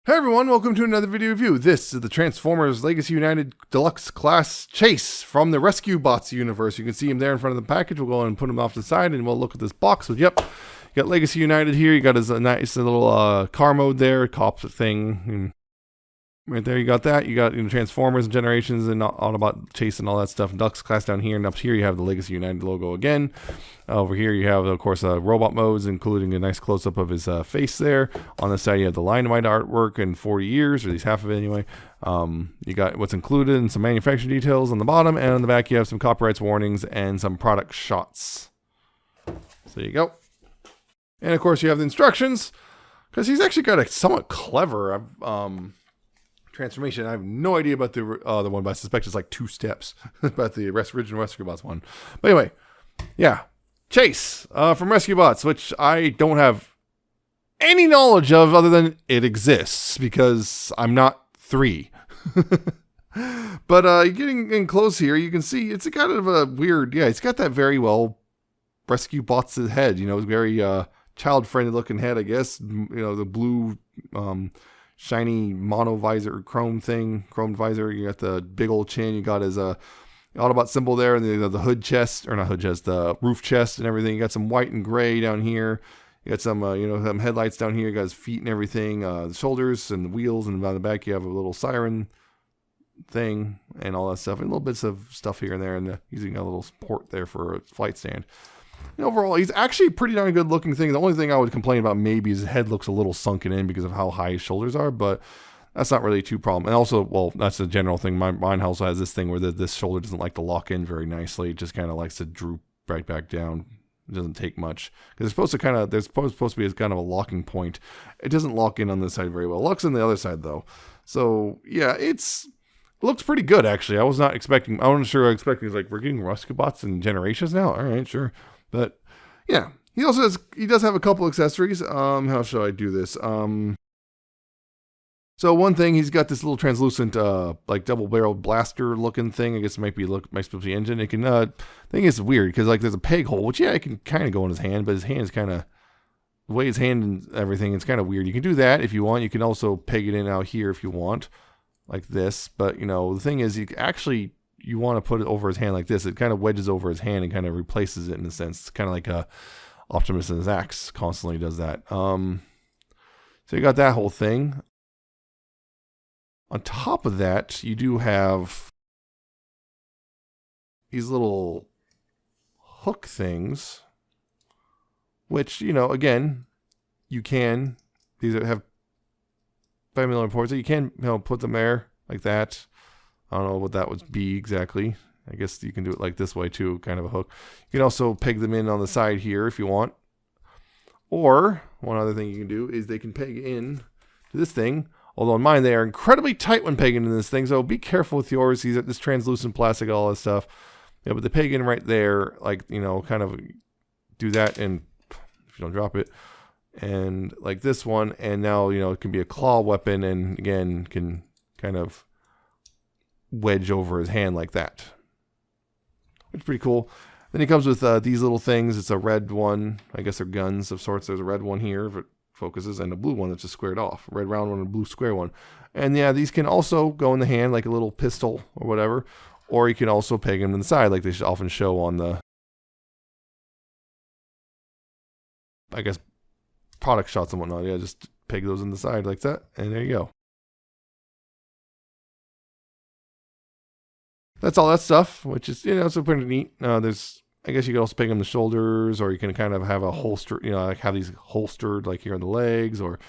Hey everyone, welcome to another video review. This is the Transformers Legacy United Deluxe Class Chase from the Rescue Bots universe. You can see him there in front of the package. We'll go and put him off to the side and we'll look at this box. So, yep, you got Legacy United here. You got his nice little car mode there, cop thing. Right there, you got that. You got Transformers and Generations and Autobot Chase and all that stuff. Deluxe Class down here, and up here you have the Legacy United logo again. Over here you have, of course, robot modes, including a nice close-up of his face there. On the side you have the Dynamite artwork in 40 years, or at least half of it anyway. You got what's included and some manufacturing details on the bottom, and on the back you have some copyrights warnings and some product shots. So there you go. And of course you have the instructions, because he's actually got a somewhat clever transformation. I have no idea about the one, but I suspect it's like 2 steps about the original Rescue Bots one. But anyway, yeah, Chase from Rescue Bots, which I don't have any knowledge of other than it exists because I'm not 3. But getting in close here, you can see it's kind of a weird, yeah, it's got that very well Rescue Bots' head, very child-friendly looking head, I guess. The blue shiny mono visor, chrome visor. You got the big old chin. You got his Autobot symbol there, and the hood chest, or not hood chest, the roof chest and everything. You got some white and gray down here. You got some, some headlights down here. You got his feet and everything, the shoulders and the wheels, and on the back you have a little siren thing and all that stuff, and little bits of stuff here and there, and using a little port there for a flight stand. And overall, he's actually a pretty darn good looking thing. The only thing I would complain about maybe is his head looks a little sunken in because of how high his shoulders are, but that's not really too problem. And also, well, that's a general thing. Mine also has this thing where this shoulder doesn't like to lock in very nicely. It just kind of likes to droop right back down. It doesn't take much because it's supposed to there's supposed to be as kind of a locking point. It doesn't lock in on this side very well. It locks in the other side though. So yeah, it looks pretty good actually. I wasn't expecting like we're getting Rescue Bots and Generations now. All right, sure. But yeah, he does have a couple accessories. How should I do this? So one thing, he's got this little translucent like double-barreled blaster looking thing. I guess it might be supposed to be engine. It can thing is weird because like there's a peg hole, which yeah, it can kind of go in his hand, but his hand is kind of the way his hand and everything. It's kind of weird. You can do that if you want. You can also peg it in out here if you want, like this. But the thing is, you want to put it over his hand like this. It kind of wedges over his hand and kind of replaces it in a sense. It's kind of like Optimus and his axe constantly does that. So you got that whole thing. On top of that, you do have these little hook things, which, again, you can. These have 5mm ports. You can put them there like that. I don't know what that would be exactly. I guess you can do it like this way too, kind of a hook. You can also peg them in on the side here if you want. Or, one other thing you can do is they can peg in to this thing. Although in mine, they are incredibly tight when pegging in this thing, so be careful with yours. These are this translucent plastic, all this stuff. Yeah, but they peg in right there, like, kind of do that, and if you don't drop it, and like this one, and now, it can be a claw weapon, and again, can kind of wedge over his hand like that, which is pretty cool. Then he comes with these little things. It's a red one. I guess they're guns of sorts. There's a red one here if it focuses, and a blue one that's just squared off. A red round one and a blue square one. And yeah, these can also go in the hand like a little pistol or whatever, or you can also peg them in the side like they should often show on the, I guess, product shots and whatnot. Yeah, just peg those in the side like that, and there you go. That's all that stuff, which is, so pretty neat. I guess you could also peg them in the shoulders, or you can kind of have a holster, like have these holstered like here on the legs, or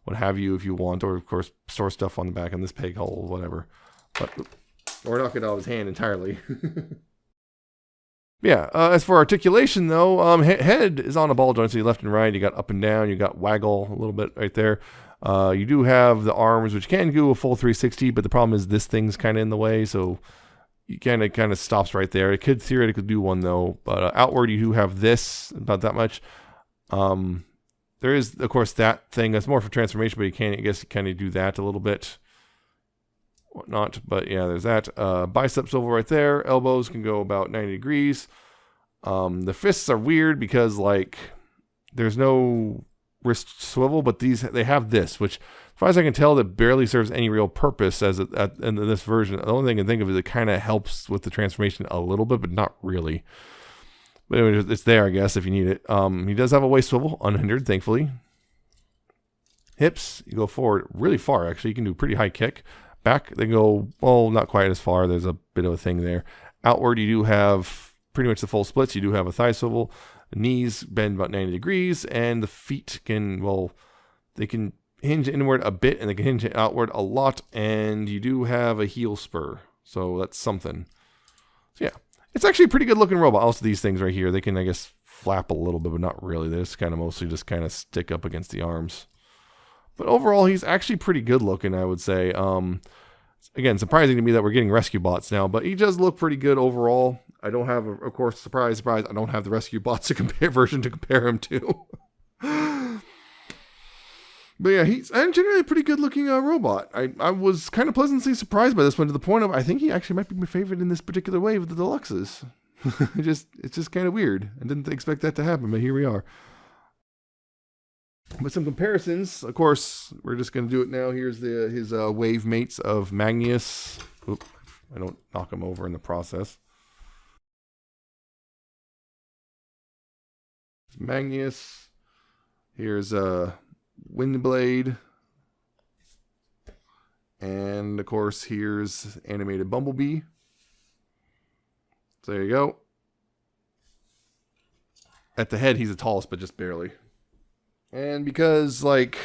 what have you if you want, or of course store stuff on the back on this peg hole, whatever. But we're not getting out of his hand entirely. Yeah, as for articulation though, head is on a ball joint, so you left and right, you got up and down, you got waggle a little bit right there. You do have the arms, which can do a full 360, but the problem is this thing's kind of in the way, so you kind of stops right there. It could theoretically do one though, but outward you do have this about that much. There is of course that thing that's more for transformation, but I guess you kind of do that a little bit, whatnot. But yeah, there's that. Biceps over right there. Elbows can go about 90 degrees. The fists are weird because like there's no wrist swivel, but they have this, which far as I can tell, that barely serves any real purpose in this version. The only thing I can think of is it kind of helps with the transformation a little bit, but not really. But anyway, it's there, I guess, if you need it. He does have a waist swivel, unhindered, thankfully. Hips, you go forward really far, actually. You can do a pretty high kick. Back, they go, well, not quite as far. There's a bit of a thing there. Outward, you do have pretty much the full splits. You do have a thigh swivel. The knees bend about 90 degrees, and the feet can, well, they can hinge inward a bit, and they can hinge outward a lot, and you do have a heel spur. So that's something. So yeah, it's actually a pretty good looking robot. Also, these things right here, they can, I guess, flap a little bit, but not really. They just kind of mostly just kind of stick up against the arms. But overall, he's actually pretty good looking, I would say. Again, surprising to me that we're getting rescue bots now, but he does look pretty good overall. I don't have, of course, surprise, I don't have the rescue bots version to compare him to. But yeah, he's generally a pretty good looking robot. I was kind of pleasantly surprised by this one, to the point of I think he actually might be my favorite in this particular wave of the deluxes. It's just kind of weird. I didn't expect that to happen, but here we are. With some comparisons, of course, we're just going to do it now. Here's his wave mates of Magnus. Oop, I don't knock him over in the process. Magnus. Here's Windblade. And, of course, here's animated Bumblebee. So there you go. At the head, he's the tallest, but just barely. And because, like,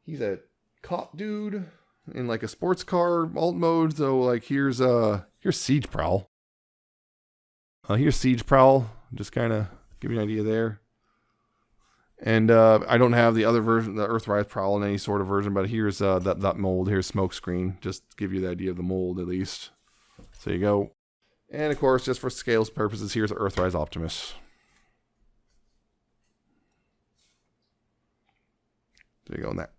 he's cop dude in like a sports car alt mode. So like here's Siege Prowl. Here's Siege Prowl. Just kind of give you an idea there. And I don't have the other version, the Earthrise Prowl in any sort of version, but here's that mold. Here's Smokescreen, just to give you the idea of the mold at least. So you go. And of course, just for scales purposes, here's Earthrise Optimus. There you go on that.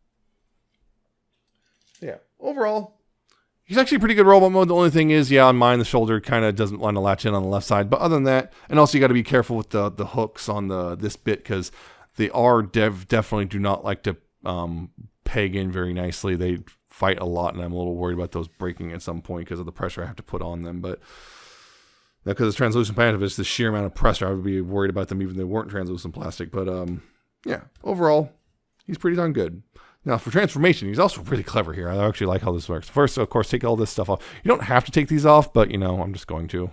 Yeah, overall, he's actually a pretty good robot mode. The only thing is, yeah, on mine, the shoulder kind of doesn't want to latch in on the left side. But other than that, and also you got to be careful with the hooks on this bit, because they definitely do not like to peg in very nicely. They fight a lot, and I'm a little worried about those breaking at some point because of the pressure I have to put on them. But because it's translucent plastic, it's the sheer amount of pressure, I would be worried about them even if they weren't translucent plastic. But yeah, overall, he's pretty darn good. Now, for transformation, he's also really clever here. I actually like how this works. First, of course, take all this stuff off. You don't have to take these off, but, you know, I'm just going to.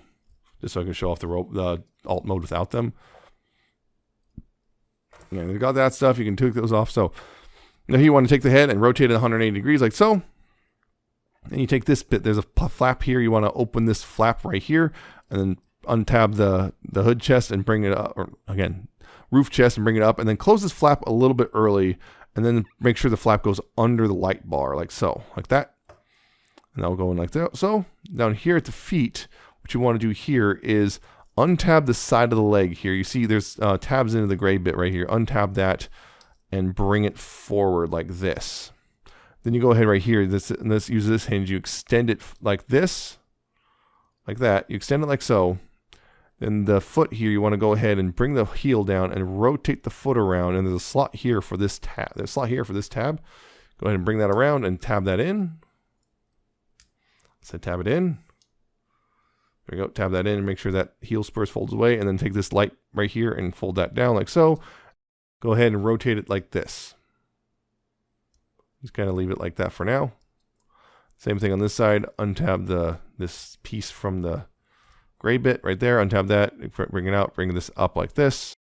Just so I can show off the alt mode without them. Yeah, you got that stuff. You can take those off. So, now you want to take the head and rotate it 180 degrees like so. And you take this bit. There's a flap here. You want to open this flap right here. And then untab the hood chest and bring it up. Or, again, roof chest and bring it up. And then close this flap a little bit early. And then make sure the flap goes under the light bar, like so, like that. And that'll go in like that. So down here at the feet, what you want to do here is untab the side of the leg here. You see there's tabs into the gray bit right here. Untab that and bring it forward like this. Then you go ahead right here. Let's use this hinge. You extend it like this, like that. You extend it like so. Then the foot here, you want to go ahead and bring the heel down and rotate the foot around. And there's a slot here for this tab. There's a slot here for this tab. Go ahead and bring that around and tab that in. So tab it in. There we go. Tab that in and make sure that heel spurs folds away. And then take this light right here and fold that down like so. Go ahead and rotate it like this. Just kind of leave it like that for now. Same thing on this side. Untab this piece from the gray bit right there, untab that, bring it out, bring this up like this.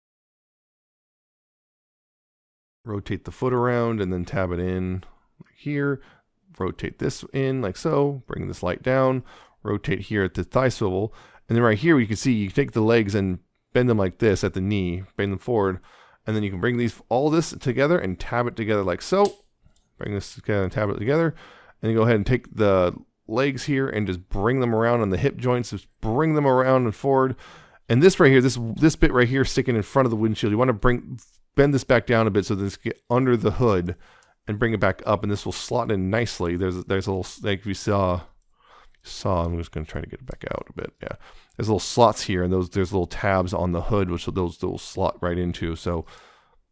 Rotate the foot around and then tab it in like here. Rotate this in like so, bring this light down, rotate here at the thigh swivel. And then right here, you can see you take the legs and bend them like this at the knee, bend them forward. And then you can bring all this together and tab it together like so. Bring this together and tab it together. And then go ahead and take the legs here and just bring them around on the hip joints. Just bring them around and forward. And this right here, this bit right here sticking in front of the windshield, you want to bend this back down a bit so this get under the hood and bring it back up, and this will slot in nicely. There's a little, like we saw, I'm just going to try to get it back out a bit. Yeah, there's little slots here, and there's little tabs on the hood, which those slot right into. So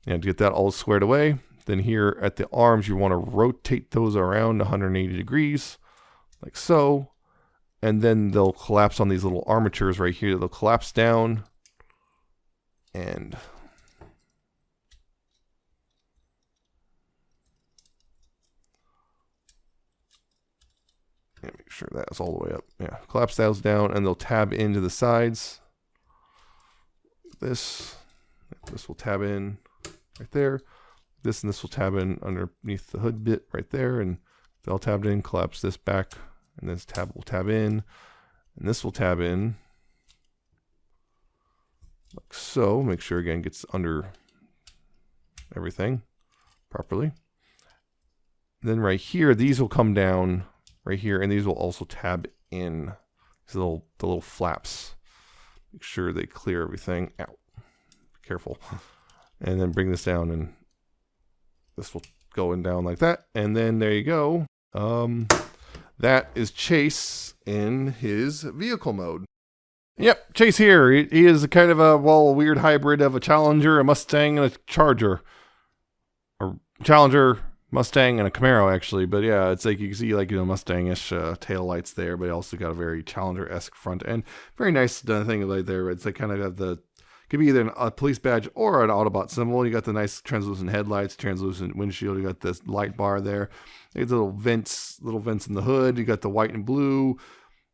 yeah, to get that all squared away, Then here at the arms, you want to rotate those around 180 degrees, like so. And then they'll collapse on these little armatures right here. They'll collapse down. And make sure that's all the way up. Yeah, collapse those down, and they'll tab into the sides. This will tab in right there. This and this will tab in underneath the hood bit right there, and they'll tab in. Collapse this back, and this tab will tab in, and this will tab in like so. Make sure again gets under everything properly. Then right here, these will come down right here, and these will also tab in. These the little flaps. Make sure they clear everything out. Be careful. And then bring this down, and this will go in down like that. And then there you go. That is Chase in his vehicle mode. Yep, Chase here. He is kind of a weird hybrid of a Challenger, a Mustang, and a Charger. Or Challenger, Mustang, and a Camaro, actually. But yeah, it's like you can see, like, you know, Mustang-ish tail lights there, but it also got a very Challenger-esque front end. Very nice done thing right there. It's like kind of got the, could be either a police badge or an Autobot symbol. You got the nice translucent headlights, translucent windshield. You got this light bar there. You got the little vents in the hood. You got the white and blue.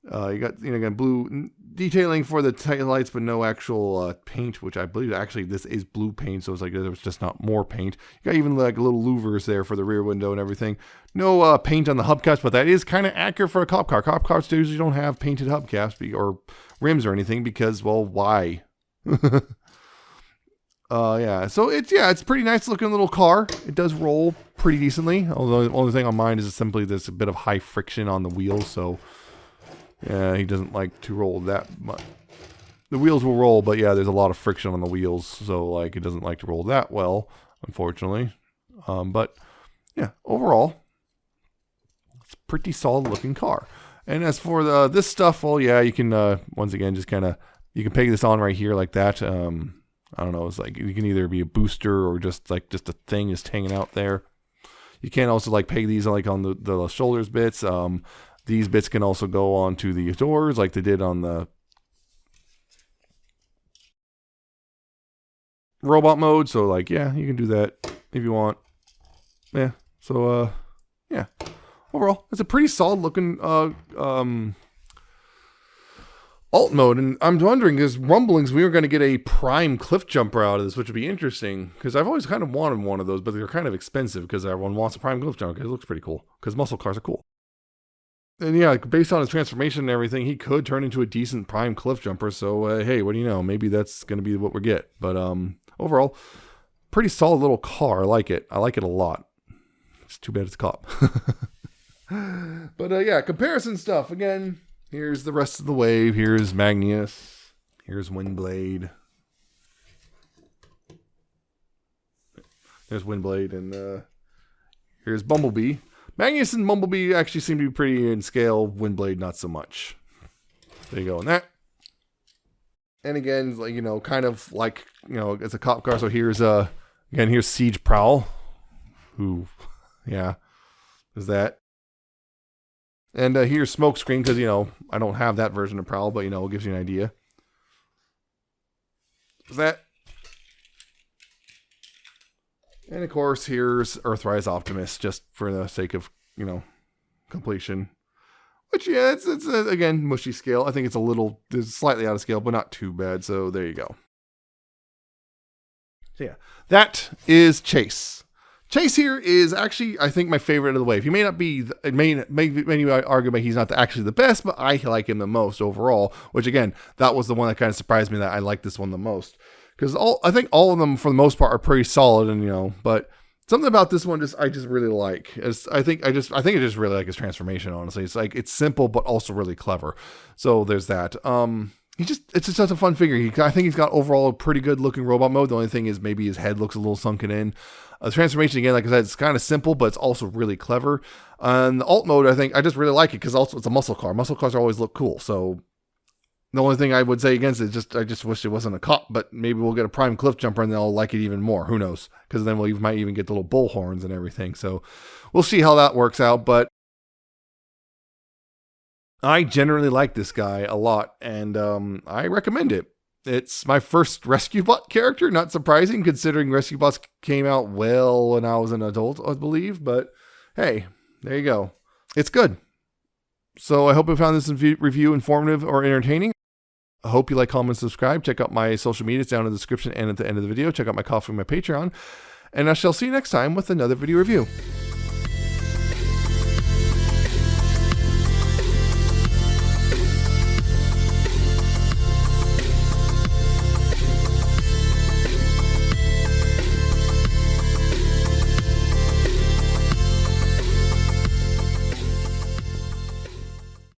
You got, you know, again, blue detailing for the tail lights, but no actual paint, which I believe actually this is blue paint, so it's like there was just not more paint. You got even like little louvers there for the rear window and everything. No paint on the hubcaps, but that is kind of accurate for a cop car. Cop cars usually don't have painted hubcaps or rims or anything because, well, why? Yeah, so it's pretty nice looking little car. It does roll pretty decently, although the only thing on mine is simply there's a bit of high friction on the wheels, so yeah, he doesn't like to roll that much. The wheels will roll, but yeah, there's a lot of friction on the wheels, so like it doesn't like to roll that well, unfortunately. But yeah, overall, it's a pretty solid looking car. And as for this stuff, well, yeah, you can once again just kind of, you can peg this on right here like that. I don't know, it's like you can either be a booster or just a thing just hanging out there. You can also like peg these like on the shoulders bits. These bits can also go onto the doors like they did on the robot mode. So like, yeah, you can do that if you want. Yeah. So yeah. Overall, it's a pretty solid looking alt mode, and I'm wondering, there's rumblings we were going to get a prime cliff jumper out of this, which would be interesting, because I've always kind of wanted one of those, but they're kind of expensive, because everyone wants a prime cliff jumper, because it looks pretty cool, because muscle cars are cool. And yeah, based on his transformation and everything, he could turn into a decent prime cliff jumper, so hey, what do you know, maybe that's going to be what we get. But overall, pretty solid little car. I like it a lot. It's too bad it's a cop. But yeah, comparison stuff, again. Here's the rest of the wave. Here's Magnus. Here's Windblade. There's Windblade, and here's Bumblebee. Magnus and Bumblebee actually seem to be pretty in scale. Windblade, not so much. There you go on that. And again, like, you know, kind of like, you know, it's a cop car. So here's again, here's Siege Prowl, who, yeah, is that. And here's Smokescreen, because, you know, I don't have that version of Prowl, but, you know, it gives you an idea. Is that. And, of course, here's Earthrise Optimus, just for the sake of, you know, completion. Which, yeah, it's again, mushy scale. I think it's slightly out of scale, but not too bad. So, there you go. So, yeah, that is Chase. Chase here is actually, I think, my favorite of the wave. He may not be, many argue he's not actually the best, but I like him the most overall, which, again, that was the one that kind of surprised me that I like this one the most. Because I think all of them, for the most part, are pretty solid, and, you know, but something about this one I just really like. I think I just really like his transformation, honestly. It's like, it's simple, but also really clever. So there's that. It's just such a fun figure. I think he's got overall a pretty good looking robot mode. The only thing is maybe his head looks a little sunken in. The transformation, again, like I said, it's kind of simple, but it's also really clever. And the alt mode, I think I just really like it because also it's a muscle car. Muscle cars always look cool. So The only thing I would say against it is I just wish it wasn't a cop, but maybe we'll get a prime cliff jumper and they'll like it even more. Who knows? Because then we might even get the little bull horns and everything. So we'll see how that works out. But I generally like this guy a lot, and I recommend it. It's my first Rescue Bot character, not surprising considering Rescue Bots came out well when I was an adult, I believe. But hey, there you go. It's good. So I hope you found this review informative or entertaining. I hope you like, comment, subscribe. Check out my social medias down in the description and at the end of the video. Check out my Ko-fi and my Patreon. And I shall see you next time with another video review.